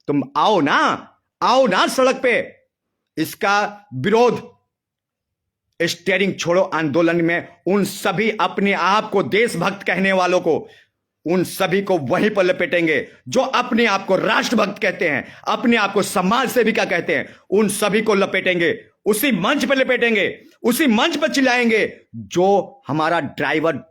तुम आओ ना सड़क पे। इसका विरोध स्टीयरिंग छोड़ो आंदोलन में उन सभी अपने आप को देशभक्त कहने वालों को, उन सभी को वहीं पर लपेटेंगे जो अपने आप को राष्ट्रभक्त कहते हैं, अपने आप को समाज सेविका कहते हैं। उन सभी को लपेटेंगे, उसी मंच पर लपेटेंगे, उसी मंच पर चिल्लाएंगे जो हमारा ड्राइवर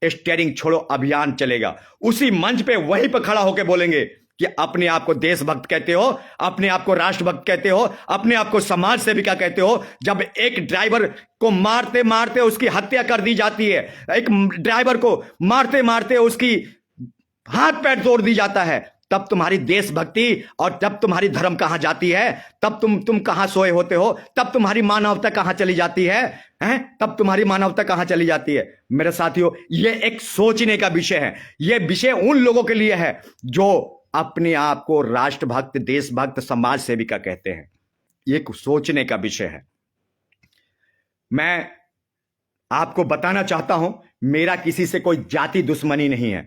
स्टीयरिंग छोड़ो अभियान चलेगा। उसी मंच पे वहीं पर खड़ा होकर बोलेंगे कि अपने आप को देशभक्त कहते हो, अपने आप को राष्ट्रभक्त कहते हो, अपने आप को समाज सेविका कहते हो। जब एक ड्राइवर को मारते मारते उसकी हत्या कर दी जाती है, एक ड्राइवर को मारते मारते उसकी हाथ पैर तोड़ दी जाता है, तब तुम्हारी देशभक्ति और जब तुम्हारी धर्म कहां जाती है? तब तुम कहां सोए होते हो? तब तुम्हारी मानवता कहां चली जाती है? तब तुम्हारी मानवता कहां चली जाती है? मेरे साथियों, यह एक सोचने का विषय है। यह विषय उन लोगों के लिए है जो अपने आप को राष्ट्रभक्त, देशभक्त, समाज सेविका कहते हैं। ये सोचने का विषय है। मैं आपको बताना चाहता हूं, मेरा किसी से कोई जाति दुश्मनी नहीं है।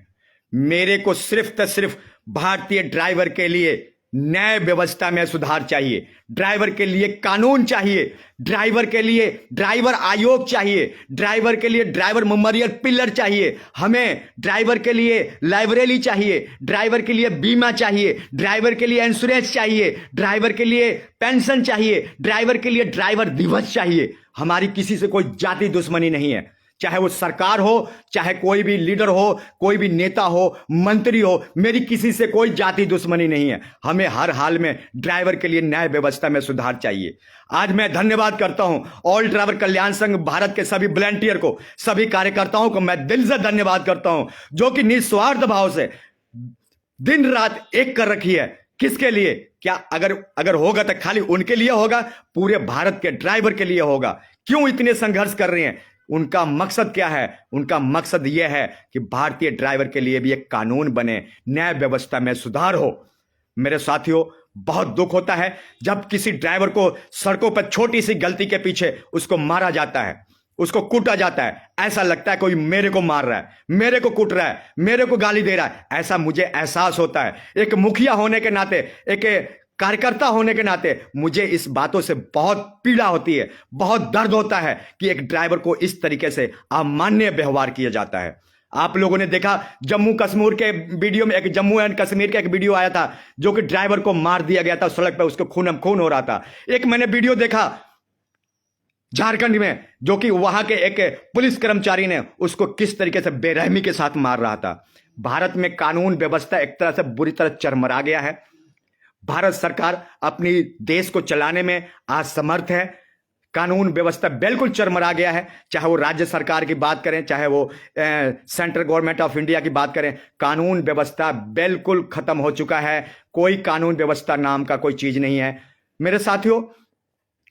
मेरे को सिर्फ भारतीय ड्राइवर के लिए न्याय व्यवस्था में सुधार चाहिए, ड्राइवर के लिए कानून चाहिए, ड्राइवर के लिए ड्राइवर आयोग चाहिए, ड्राइवर के लिए ड्राइवर मेमोरियल पिलर चाहिए, हमें ड्राइवर के लिए लाइब्रेरी चाहिए, ड्राइवर के लिए बीमा चाहिए, ड्राइवर के लिए इंश्योरेंस चाहिए, ड्राइवर के लिए पेंशन चाहिए, ड्राइवर के लिए ड्राइवर दिवस चाहिए। हमारी किसी से कोई जाति दुश्मनी नहीं है, चाहे वो सरकार हो, चाहे कोई भी लीडर हो, कोई भी नेता हो, मंत्री हो, मेरी किसी से कोई जाति दुश्मनी नहीं है। हमें हर हाल में ड्राइवर के लिए न्याय व्यवस्था में सुधार चाहिए। आज मैं धन्यवाद करता हूं ऑल ड्राइवर कल्याण संघ भारत के सभी वॉलंटियर को, सभी कार्यकर्ताओं को मैं दिल से धन्यवाद करता हूं जो कि निस्वार्थ भाव से दिन रात एक कर रखी है। किसके लिए? क्या अगर होगा तो खाली उनके लिए होगा? पूरे भारत के ड्राइवर के लिए होगा। क्यों इतने संघर्ष कर रहे हैं? उनका मकसद क्या है? उनका मकसद यह है कि भारतीय ड्राइवर के लिए भी एक कानून बने, न्याय व्यवस्था में सुधार हो। मेरे साथियों, बहुत दुख होता है जब किसी ड्राइवर को सड़कों पर छोटी सी गलती के पीछे उसको मारा जाता है, उसको कूटा जाता है। ऐसा लगता है कोई मेरे को मार रहा है, मेरे को कूट रहा है, मेरे को गाली दे रहा है। ऐसा मुझे एहसास होता है। एक मुखिया होने के नाते, एक कार्यकर्ता होने के नाते मुझे इस बातों से बहुत पीड़ा होती है, बहुत दर्द होता है कि एक ड्राइवर को इस तरीके से अमानवीय व्यवहार किया जाता है। आप लोगों ने देखा जम्मू कश्मीर के वीडियो में, एक जम्मू एंड कश्मीर का एक वीडियो आया था जो कि ड्राइवर को मार दिया गया था सड़क पर, उसको खून हो रहा था। एक मैंने वीडियो देखा झारखंड में जो कि वहां के एक पुलिस कर्मचारी ने उसको किस तरीके से बेरहमी के साथ मार रहा था। भारत में कानून व्यवस्था एक तरह से बुरी तरह चरमरा गया है। भारत सरकार अपनी देश को चलाने में असमर्थ है। कानून व्यवस्था बिल्कुल चरमरा गया है। चाहे वो राज्य सरकार की बात करें, चाहे वो सेंट्रल गवर्नमेंट ऑफ इंडिया की बात करें, कानून व्यवस्था बिल्कुल खत्म हो चुका है। कोई कानून व्यवस्था नाम का कोई चीज नहीं है। मेरे साथियों,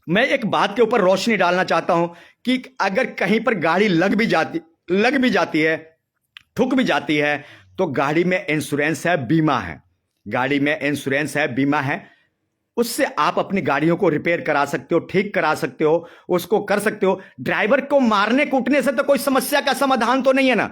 मैं एक बात के ऊपर रोशनी डालना चाहता हूं कि अगर कहीं पर गाड़ी लग भी जाती है, ठुक भी जाती है, तो गाड़ी में इंश्योरेंस है, बीमा है। गाड़ी में इंश्योरेंस है, बीमा है, उससे आप अपनी गाड़ियों को रिपेयर करा सकते हो, ठीक करा सकते हो, उसको कर सकते हो। ड्राइवर को मारने कूटने से तो कोई समस्या का समाधान तो नहीं है ना।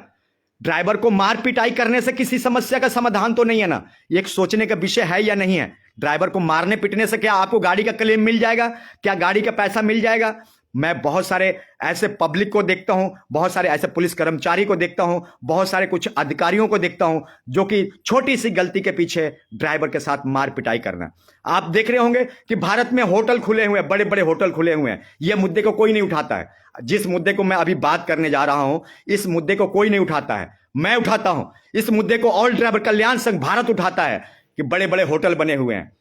ड्राइवर को मार पिटाई करने से किसी समस्या का समाधान तो नहीं है ना। ये एक सोचने का विषय है या नहीं है? ड्राइवर को मारने पीटने से क्या आपको गाड़ी का क्लेम मिल जाएगा? क्या गाड़ी का पैसा मिल जाएगा? मैं बहुत सारे ऐसे पब्लिक को देखता हूं, बहुत सारे ऐसे पुलिस कर्मचारी को देखता हूं, बहुत सारे कुछ अधिकारियों को देखता हूं जो कि छोटी सी गलती के पीछे ड्राइवर के साथ मार पिटाई करना। आप देख रहे होंगे कि भारत में होटल खुले हुए हैं, बड़े बड़े होटल खुले हुए हैं, यह मुद्दे को कोई नहीं उठाता है। जिस मुद्दे को मैं अभी बात करने जा रहा हूं, इस मुद्दे को कोई नहीं उठाता है, मैं उठाता हूं। इस मुद्दे को ऑल ड्राइवर कल्याण संघ भारत उठाता है कि बड़े बड़े होटल बने हुए हैं,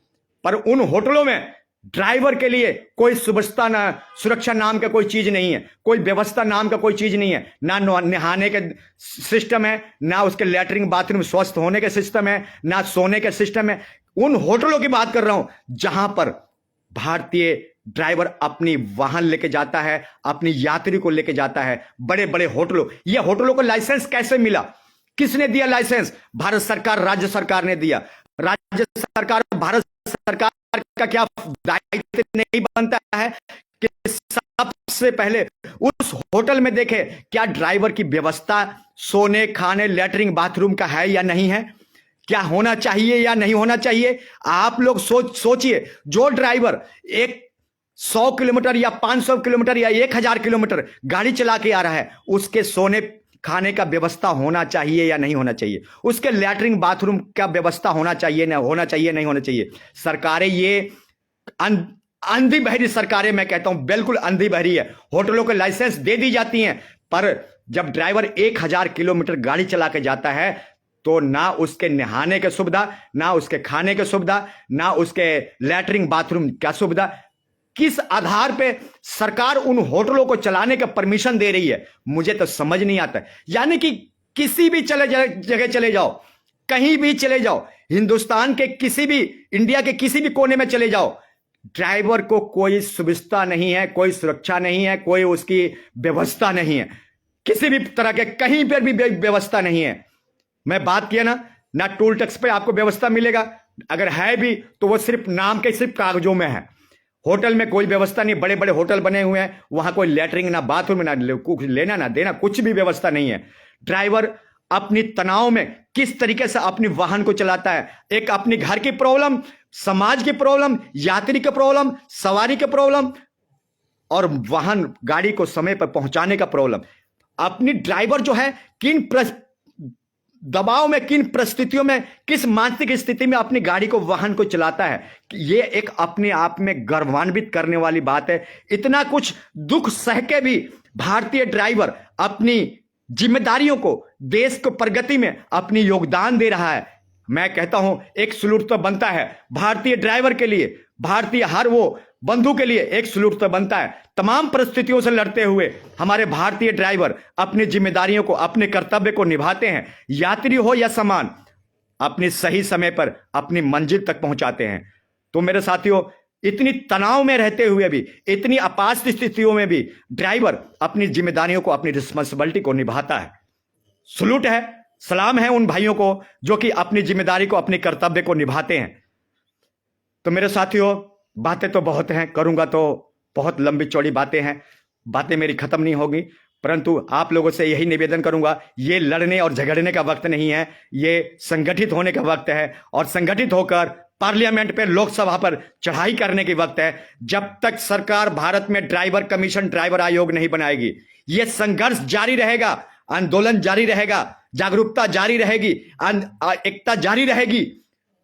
पर उन होटलों में ड्राइवर के लिए कोई सुरक्षा नाम का कोई चीज नहीं है, कोई व्यवस्था नाम का कोई चीज नहीं है। ना नहाने के सिस्टम है, ना उसके लैट्रिन बाथरूम स्वस्थ होने के सिस्टम है, ना सोने के सिस्टम है। उन होटलों की बात कर रहा हूं जहां पर भारतीय ड्राइवर अपनी वाहन लेके जाता है, अपनी यात्री को लेके जाता है बड़े बड़े होटलों। ये होटलों को लाइसेंस कैसे मिला? किसने दिया लाइसेंस? भारत सरकार, राज्य सरकार ने दिया। राज्य सरकार, भारत सरकार का क्या दायित्व नहीं बनता है कि सबसे पहले उस होटल में देखे क्या ड्राइवर की व्यवस्था सोने, खाने, लैट्रिन, बाथरूम का है या नहीं है, क्या होना चाहिए या नहीं होना चाहिए। आप लोग सोचिए, जो ड्राइवर एक 100 किलोमीटर या 500 किलोमीटर या 1000 किलोमीटर गाड़ी चला के आ रहा है, उसके सोने खाने का व्यवस्था होना चाहिए या नहीं होना चाहिए, उसके लैट्रिन बाथरूम का व्यवस्था होना चाहिए ना होना चाहिए, नहीं होना चाहिए। सरकारें ये अंधी बहरी सरकारें, मैं कहता हूं बिल्कुल अंधी बहरी है। होटलों के लाइसेंस दे दी जाती हैं, पर जब ड्राइवर 1000 किलोमीटर गाड़ी चला के जाता है तो ना उसके नहाने की सुविधा, ना उसके खाने की सुविधा, ना उसके लैट्रिन बाथरूम का सुविधा। किस आधार पे सरकार उन होटलों को चलाने का परमिशन दे रही है, मुझे तो समझ नहीं आता। यानी कि किसी भी जगह चले जाओ, कहीं भी चले जाओ, हिंदुस्तान के किसी भी, इंडिया के किसी भी कोने में चले जाओ, ड्राइवर को कोई सुविधा नहीं है, कोई सुरक्षा नहीं है, कोई उसकी व्यवस्था नहीं है, किसी भी तरह के कहीं पर भी व्यवस्था नहीं है। मैं बात किया ना टोल टैक्स पे आपको व्यवस्था मिलेगा, अगर है भी तो वो सिर्फ नाम के, सिर्फ कागजों में है। होटल में कोई व्यवस्था नहीं, बड़े बड़े होटल बने हुए हैं, वहां कोई लैट्रिन ना बाथरूम ना लेना ना देना, कुछ भी व्यवस्था नहीं है। ड्राइवर अपनी तनाव में किस तरीके से अपनी वाहन को चलाता है, एक अपनी घर की प्रॉब्लम, समाज की प्रॉब्लम, यात्री की प्रॉब्लम, सवारी की प्रॉब्लम और वाहन गाड़ी को समय पर पहुंचाने का प्रॉब्लम। अपनी ड्राइवर जो है किन दबाव में, किन परिस्थितियों में, किस मानसिक स्थिति में अपनी गाड़ी को, वाहन को चलाता है, ये एक अपने आप में गर्वान्वित करने वाली बात है। इतना कुछ दुख सह के भी भारतीय ड्राइवर अपनी जिम्मेदारियों को, देश को प्रगति में अपनी योगदान दे रहा है। मैं कहता हूं एक सलूट तो बनता है भारतीय ड्राइवर के लिए, भारतीय हर वो बंधु के लिए एक सलूट तो बनता है। तमाम परिस्थितियों से लड़ते हुए हमारे भारतीय ड्राइवर अपनी जिम्मेदारियों को, अपने कर्तव्य को निभाते हैं। यात्री हो या सामान, अपने सही समय पर अपनी मंजिल तक पहुंचाते हैं। तो मेरे साथियों, इतनी तनाव में रहते हुए भी, इतनी आपात स्थितियों में भी ड्राइवर अपनी जिम्मेदारियों को, अपनी रिस्पॉन्सिबिलिटी को निभाता है। सलूट है, सलाम है उन भाइयों को जो कि अपनी जिम्मेदारी को, अपने कर्तव्य को निभाते हैं। तो मेरे साथियों, बातें तो बहुत हैं, करूंगा तो बहुत लंबी चौड़ी बातें हैं, बातें मेरी खत्म नहीं होगी, परंतु आप लोगों से यही निवेदन करूंगा, ये लड़ने और झगड़ने का वक्त नहीं है, ये संगठित होने का वक्त है और संगठित होकर पार्लियामेंट पे, लोकसभा पर चढ़ाई करने की वक्त है। जब तक सरकार भारत में ड्राइवर कमीशन, ड्राइवर आयोग नहीं बनाएगी, ये संघर्ष जारी रहेगा, आंदोलन जारी रहेगा, जागरूकता जारी रहेगी, एकता जारी रहेगी,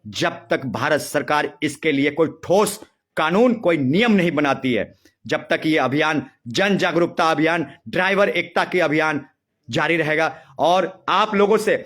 जब तक भारत सरकार इसके लिए कोई ठोस कानून, कोई नियम नहीं बनाती है। जब तक ये अभियान, जन जागरूकता अभियान, ड्राइवर एकता के अभियान जारी रहेगा। और आप लोगों से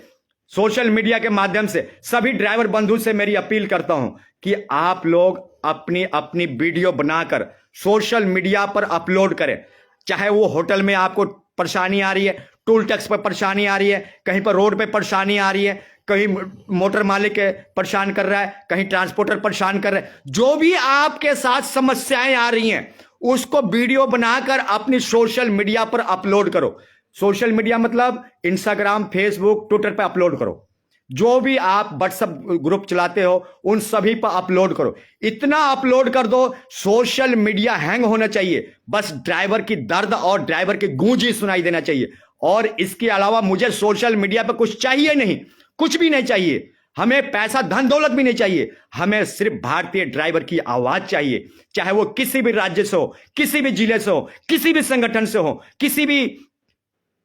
सोशल मीडिया के माध्यम से, सभी ड्राइवर बंधु से मेरी अपील करता हूं कि आप लोग अपनी अपनी वीडियो बनाकर सोशल मीडिया पर अपलोड करें। चाहे वो होटल में आपको परेशानी आ रही है, टोल टैक्स पर परेशानी आ रही है, कहीं पर रोड पे परेशानी आ रही है, कहीं मोटर मालिक परेशान कर रहा है, कहीं ट्रांसपोर्टर परेशान कर रहा है, जो भी आपके साथ समस्याएं आ रही हैं उसको वीडियो बनाकर अपनी सोशल मीडिया पर अपलोड करो। सोशल मीडिया मतलब इंस्टाग्राम, फेसबुक, ट्विटर पर अपलोड करो। जो भी आप व्हाट्सएप ग्रुप चलाते हो उन सभी पर अपलोड करो। इतना अपलोड कर दो, सोशल मीडिया हैंग होना चाहिए, बस ड्राइवर की दर्द और ड्राइवर की गूंज ही सुनाई देना चाहिए। और इसके अलावा मुझे सोशल मीडिया पर कुछ चाहिए नहीं, कुछ भी नहीं चाहिए। हमें पैसा धन दौलत भी नहीं चाहिए, हमें सिर्फ भारतीय ड्राइवर की आवाज चाहिए, चाहे वो किसी भी राज्य से हो, किसी भी जिले से हो, किसी भी संगठन से हो, किसी भी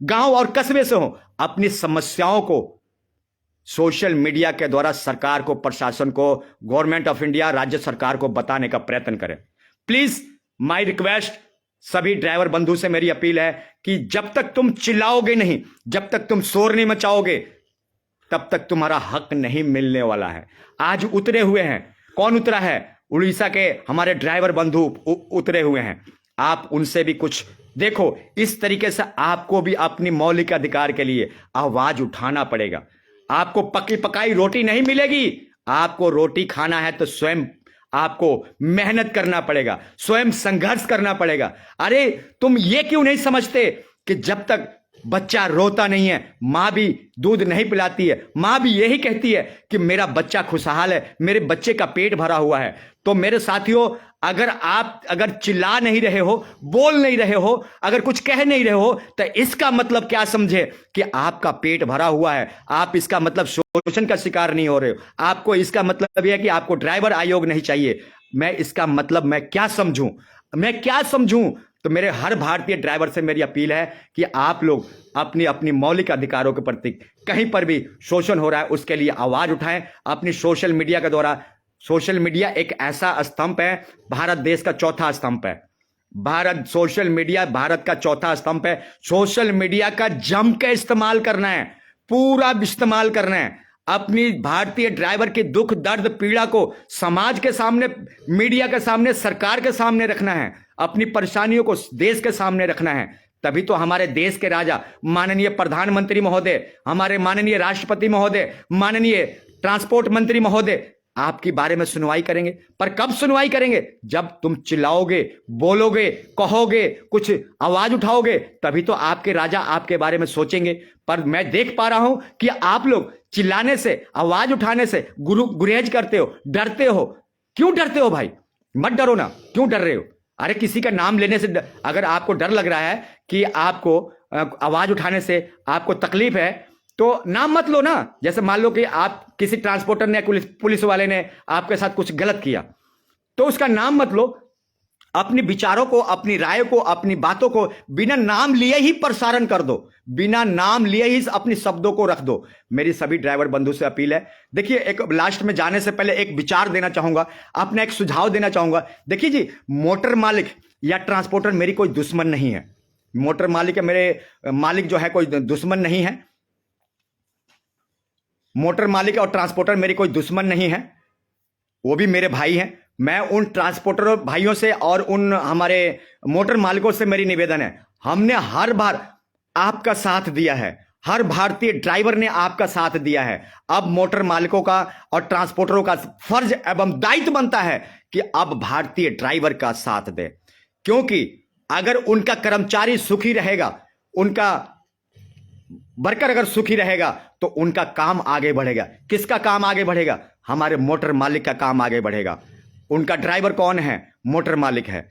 गांव और कस्बे से हो। अपनी समस्याओं को सोशल मीडिया के द्वारा सरकार को, प्रशासन को, गवर्नमेंट ऑफ इंडिया, राज्य सरकार को बताने का प्रयत्न करें। प्लीज माय रिक्वेस्ट, सभी ड्राइवर बंधु से मेरी अपील है कि जब तक तुम चिल्लाओगे नहीं, जब तक तुम शोर नहीं मचाओगे, तब तक तुम्हारा हक नहीं मिलने वाला है। आज उतरे हुए हैं, कौन उतरा है? उड़ीसा के हमारे ड्राइवर बंधु उतरे हुए हैं। आप उनसे भी कुछ देखो, इस तरीके से आपको भी अपनी मौलिक अधिकार के लिए आवाज उठाना पड़ेगा। आपको पकी पकाई रोटी नहीं मिलेगी। आपको रोटी खाना है तो स्वयं आपको मेहनत करना पड़ेगा, स्वयं संघर्ष करना पड़ेगा। अरे तुम ये क्यों नहीं समझते कि जब तक बच्चा रोता नहीं है, मां भी दूध नहीं पिलाती है, मां भी यही कहती है कि मेरा बच्चा खुशहाल है, मेरे बच्चे का पेट भरा हुआ है। तो मेरे साथियों, अगर चिल्ला नहीं रहे हो, बोल नहीं रहे हो, अगर कुछ कह नहीं रहे हो, तो इसका मतलब क्या समझे कि आपका पेट भरा हुआ है। आप इसका मतलब शोषण का शिकार नहीं हो रहे हो। आपको इसका मतलब यह है कि आपको ड्राइवर आयोग नहीं चाहिए। मैं इसका मतलब मैं क्या समझूं? तो मेरे हर भारतीय ड्राइवर से मेरी अपील है कि आप लोग अपनी अपनी मौलिक अधिकारों के प्रति कहीं पर भी शोषण हो रहा है उसके लिए आवाज उठाएं अपनी सोशल मीडिया के द्वारा। सोशल मीडिया एक ऐसा स्तंभ है, भारत देश का चौथा स्तंभ है। सोशल मीडिया भारत का चौथा स्तंभ है। सोशल मीडिया का जम के इस्तेमाल करना है, पूरा इस्तेमाल करना है। अपनी भारतीय ड्राइवर के दुख दर्द पीड़ा को समाज के सामने, मीडिया के सामने, सरकार के सामने रखना है। अपनी परेशानियों को देश के सामने रखना है। तभी तो हमारे देश के राजा माननीय प्रधानमंत्री महोदय, हमारे माननीय राष्ट्रपति महोदय, माननीय ट्रांसपोर्ट मंत्री महोदय आपके बारे में सुनवाई करेंगे। पर कब सुनवाई करेंगे? जब तुम चिल्लाओगे, बोलोगे, कहोगे, कुछ आवाज उठाओगे, तभी तो आपके राजा आपके बारे में सोचेंगे। पर मैं देख पा रहा हूं कि आप लोग चिल्लाने से, आवाज उठाने से गुरेज करते हो, डरते हो। क्यों डरते हो भाई? मत डरो ना, क्यों डर रहे हो? अरे किसी का नाम लेने से अगर आपको डर लग रहा है कि आपको आवाज उठाने से आपको तकलीफ है, तो नाम मत लो ना। जैसे मान लो कि आप किसी ट्रांसपोर्टर ने, पुलिस वाले ने आपके साथ कुछ गलत किया, तो उसका नाम मत लो। अपने विचारों को, अपनी राय को, अपनी बातों को बिना नाम लिए ही प्रसारण कर दो, बिना नाम लिए ही अपने शब्दों को रख दो। मेरी सभी ड्राइवर बंधु से अपील है। देखिए, एक लास्ट में जाने से पहले एक विचार देना चाहूंगा, अपना एक सुझाव देना चाहूंगा। देखिए जी, मोटर मालिक या ट्रांसपोर्टर मेरी कोई दुश्मन नहीं है। मोटर मालिक, मेरे मालिक जो है कोई दुश्मन नहीं है। मोटर मालिक और ट्रांसपोर्टर मेरी कोई दुश्मन नहीं है, वो भी मेरे भाई हैं। मैं उन ट्रांसपोर्टर भाइयों से और उन हमारे मोटर मालिकों से मेरी निवेदन है, हमने हर बार आपका साथ दिया है, हर भारतीय ड्राइवर ने आपका साथ दिया है। अब मोटर मालिकों का और ट्रांसपोर्टरों का फर्ज एवं दायित्व बनता है कि अब भारतीय ड्राइवर का साथ दे, क्योंकि अगर उनका कर्मचारी सुखी रहेगा, उनका वर्कर अगर सुखी रहेगा, तो उनका काम आगे बढ़ेगा। किसका काम आगे बढ़ेगा? हमारे मोटर मालिक का काम आगे बढ़ेगा। उनका ड्राइवर कौन है? मोटर मालिक है।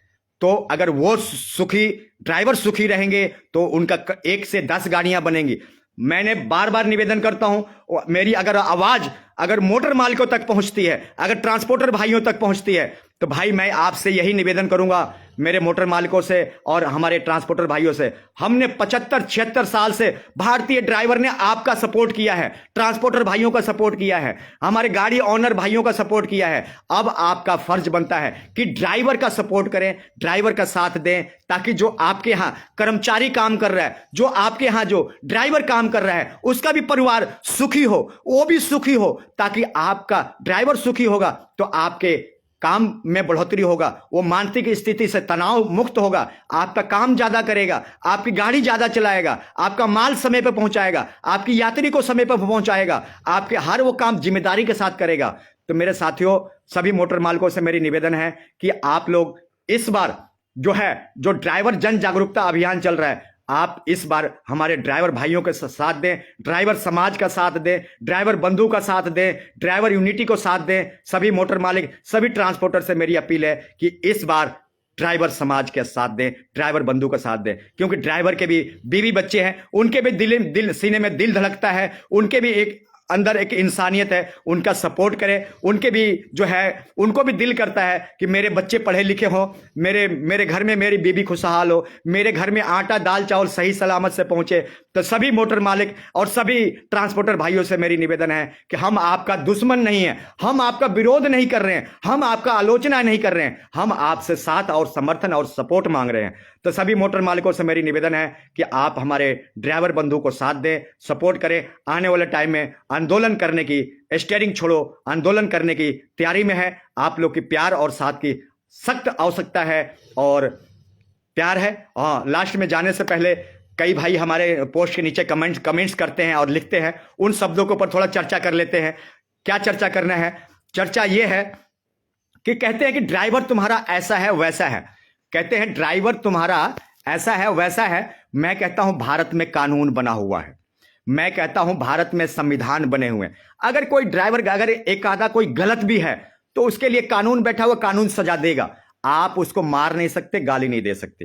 तो अगर वो सुखी, ड्राइवर सुखी रहेंगे, तो उनका 1 से 10 गाड़ियां बनेंगी। मैंने बार बार निवेदन करता हूं, मेरी अगर आवाज अगर मोटर मालिकों तक पहुंचती है, अगर ट्रांसपोर्टर भाइयों तक पहुंचती है, तो भाई मैं आपसे यही निवेदन करूंगा, मेरे मोटर मालिकों से और हमारे ट्रांसपोर्टर भाइयों से। हमने 75-76 साल से भारतीय ड्राइवर ने आपका सपोर्ट किया है, ट्रांसपोर्टर भाइयों का सपोर्ट किया है, हमारे गाड़ी ऑनर भाइयों का सपोर्ट किया है। अब आपका फर्ज बनता है कि ड्राइवर का सपोर्ट करें, ड्राइवर का साथ दें, ताकि जो आपके यहां कर्मचारी काम कर रहा है, जो आपके यहां जो ड्राइवर काम कर रहा है, उसका भी परिवार सुखी हो, वो भी सुखी हो। ताकि आपका ड्राइवर सुखी होगा तो आपके काम में बढ़ोतरी होगा, वो मानसिक स्थिति से तनाव मुक्त होगा, आपका काम ज्यादा करेगा, आपकी गाड़ी ज्यादा चलाएगा, आपका माल समय पर पहुंचाएगा, आपकी यात्री को समय पर पहुंचाएगा, आपके हर वो काम जिम्मेदारी के साथ करेगा। तो मेरे साथियों, सभी मोटर मालिकों से मेरी निवेदन है कि आप लोग इस बार जो ड्राइवर जन जागरूकता अभियान चल रहा है, आप इस बार हमारे ड्राइवर भाइयों के साथ दें, ड्राइवर समाज का साथ दें, ड्राइवर बंधु का साथ दें, ड्राइवर यूनिटी को साथ दें। सभी मोटर मालिक, सभी ट्रांसपोर्टर से मेरी अपील है कि इस बार ड्राइवर समाज के साथ दें, ड्राइवर बंधु का साथ दें, क्योंकि ड्राइवर के भी बीवी बच्चे हैं, उनके भी दिल सीने में दिल धड़कता है, उनके भी एक अंदर एक इंसानियत है, उनका सपोर्ट करें। उनके भी जो है, उनको भी दिल करता है कि मेरे बच्चे पढ़े लिखे हों, मेरे घर में मेरी बीबी खुशहाल हो, मेरे घर में आटा दाल चावल सही सलामत से पहुंचे। तो सभी मोटर मालिक और सभी ट्रांसपोर्टर भाइयों से मेरी निवेदन है कि हम आपका दुश्मन नहीं है, हम आपका विरोध नहीं कर रहे हैं, हम आपका आलोचना नहीं कर रहे हैं, हम आपसे साथ और समर्थन और सपोर्ट मांग रहे हैं। तो सभी मोटर मालिकों से मेरी निवेदन है कि आप हमारे ड्राइवर बंधु को साथ दें, सपोर्ट करें। आने वाले टाइम में आंदोलन करने की, स्टीयरिंग छोड़ो आंदोलन करने की तैयारी में है। आप लोग की प्यार और साथ की सख्त आवश्यकता है और प्यार है। लास्ट में जाने से पहले कई भाई हमारे पोस्ट के नीचे कमेंट्स करते हैं और लिखते हैं, उन शब्दों के ऊपर थोड़ा चर्चा कर लेते हैं। क्या चर्चा करना है? चर्चा यह है कि कहते हैं कि ड्राइवर तुम्हारा ऐसा है वैसा है, कहते हैं ड्राइवर तुम्हारा ऐसा है वैसा है। मैं कहता हूं भारत में कानून बना हुआ है, मैं कहता हूं भारत में संविधान बने हुए हैं। अगर कोई ड्राइवर, अगर एक आधा कोई गलत भी है तो उसके लिए कानून बैठा हुआ, कानून सजा देगा। आप उसको मार नहीं सकते, गाली नहीं दे सकते,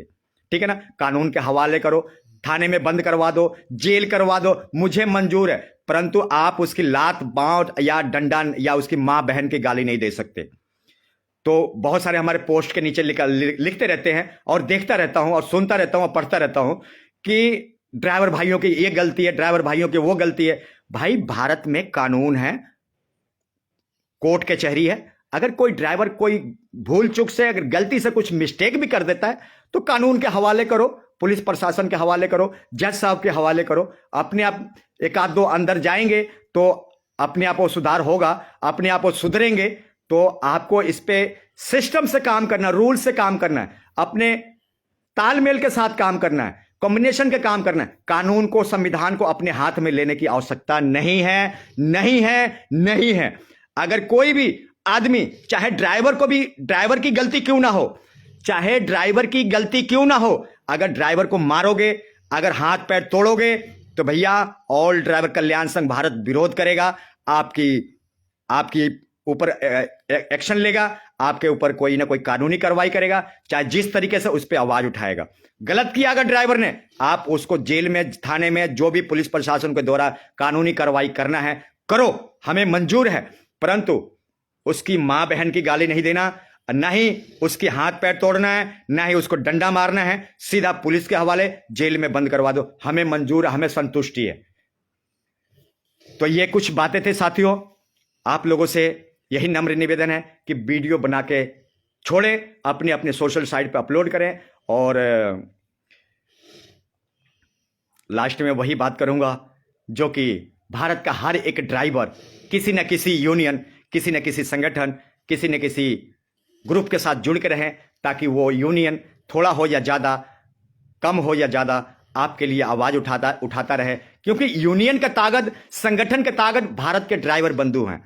ठीक है ना? कानून के हवाले करो, थाने में बंद करवा दो, जेल करवा दो, मुझे मंजूर है, परंतु आप उसकी लात बांट या डंडा या उसकी मां बहन की गाली नहीं दे सकते। तो बहुत सारे हमारे पोस्ट के नीचे लिखते रहते हैं और देखता रहता हूं और सुनता रहता हूं और पढ़ता रहता हूं कि ड्राइवर भाइयों की ये गलती है, ड्राइवर भाइयों की वो गलती है। भाई भारत में कानून है, कोर्ट कचहरी है। अगर कोई ड्राइवर कोई भूल चूक से, अगर गलती से कुछ मिस्टेक भी कर देता है तो कानून के हवाले करो, पुलिस प्रशासन के हवाले करो, जज साहब के हवाले करो। अपने आप एक आध दो अंदर जाएंगे तो अपने आप वो सुधार होगा, अपने आप वो सुधरेंगे। तो आपको इस पे सिस्टम से काम करना, रूल से काम करना है, अपने तालमेल के साथ काम करना है, कॉम्बिनेशन के काम करना है। कानून को, संविधान को अपने हाथ में लेने की आवश्यकता नहीं है, नहीं है, नहीं है। अगर कोई भी आदमी, चाहे ड्राइवर को भी, ड्राइवर की गलती क्यों ना हो, चाहे ड्राइवर की गलती क्यों ना हो, अगर ड्राइवर को मारोगे, अगर हाथ पैर तोड़ोगे तो भैया ऑल ड्राइवर कल्याण संघ भारत विरोध करेगा, आपकी ऊपर एक्शन लेगा, आपके ऊपर कोई ना कोई कानूनी कार्रवाई करेगा, चाहे जिस तरीके से उस पर आवाज उठाएगा। गलत किया अगर ड्राइवर ने, आप उसको जेल में, थाने में, जो भी पुलिस प्रशासन के द्वारा कानूनी कार्रवाई करना है करो, हमें मंजूर है, परंतु उसकी मां बहन की गाली नहीं देना, ना ही उसके हाथ पैर तोड़ना है, ना ही उसको डंडा मारना है। सीधा पुलिस के हवाले, जेल में बंद करवा दो, हमें मंजूर है, हमें संतुष्टि है। तो ये कुछ बातें थे साथियों, आप लोगों से यही नम्र निवेदन है कि वीडियो बना के छोड़े, अपने अपने सोशल साइट पे अपलोड करें। और लास्ट में वही बात करूंगा जो कि भारत का हर एक ड्राइवर किसी न किसी यूनियन, किसी न किसी संगठन, किसी न किसी ग्रुप के साथ जुड़ के रहें, ताकि वो यूनियन थोड़ा हो या ज़्यादा, कम हो या ज़्यादा, आपके लिए आवाज़ उठाता रहे। क्योंकि यूनियन का ताकत, संगठन का ताकत भारत के ड्राइवर बंधु हैं।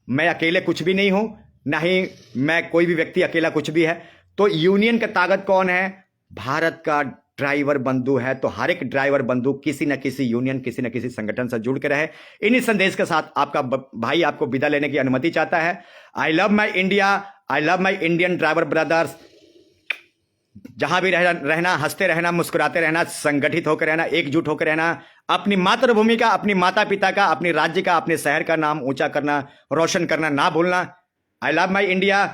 मैं अकेले कुछ भी नहीं हूं, ना ही मैं कोई भी व्यक्ति अकेला कुछ भी है। तो यूनियन का ताकत कौन है? भारत का ड्राइवर बंधु है। तो हर एक ड्राइवर बंधु किसी न किसी यूनियन, किसी न किसी संगठन से जुड़ के रहे। इन्हीं संदेश के साथ आपका भाई आपको विदा लेने की अनुमति चाहता है। I love my India, I love my Indian driver brothers. जहां भी रहना, हंसते रहना, मुस्कुराते रहना, संगठित होकर रहना, एकजुट होकर रहना, अपनी मातृभूमि का, अपनी माता पिता का, अपने राज्य का, अपने शहर का नाम ऊंचा करना, रोशन करना ना भूलना। I love my India.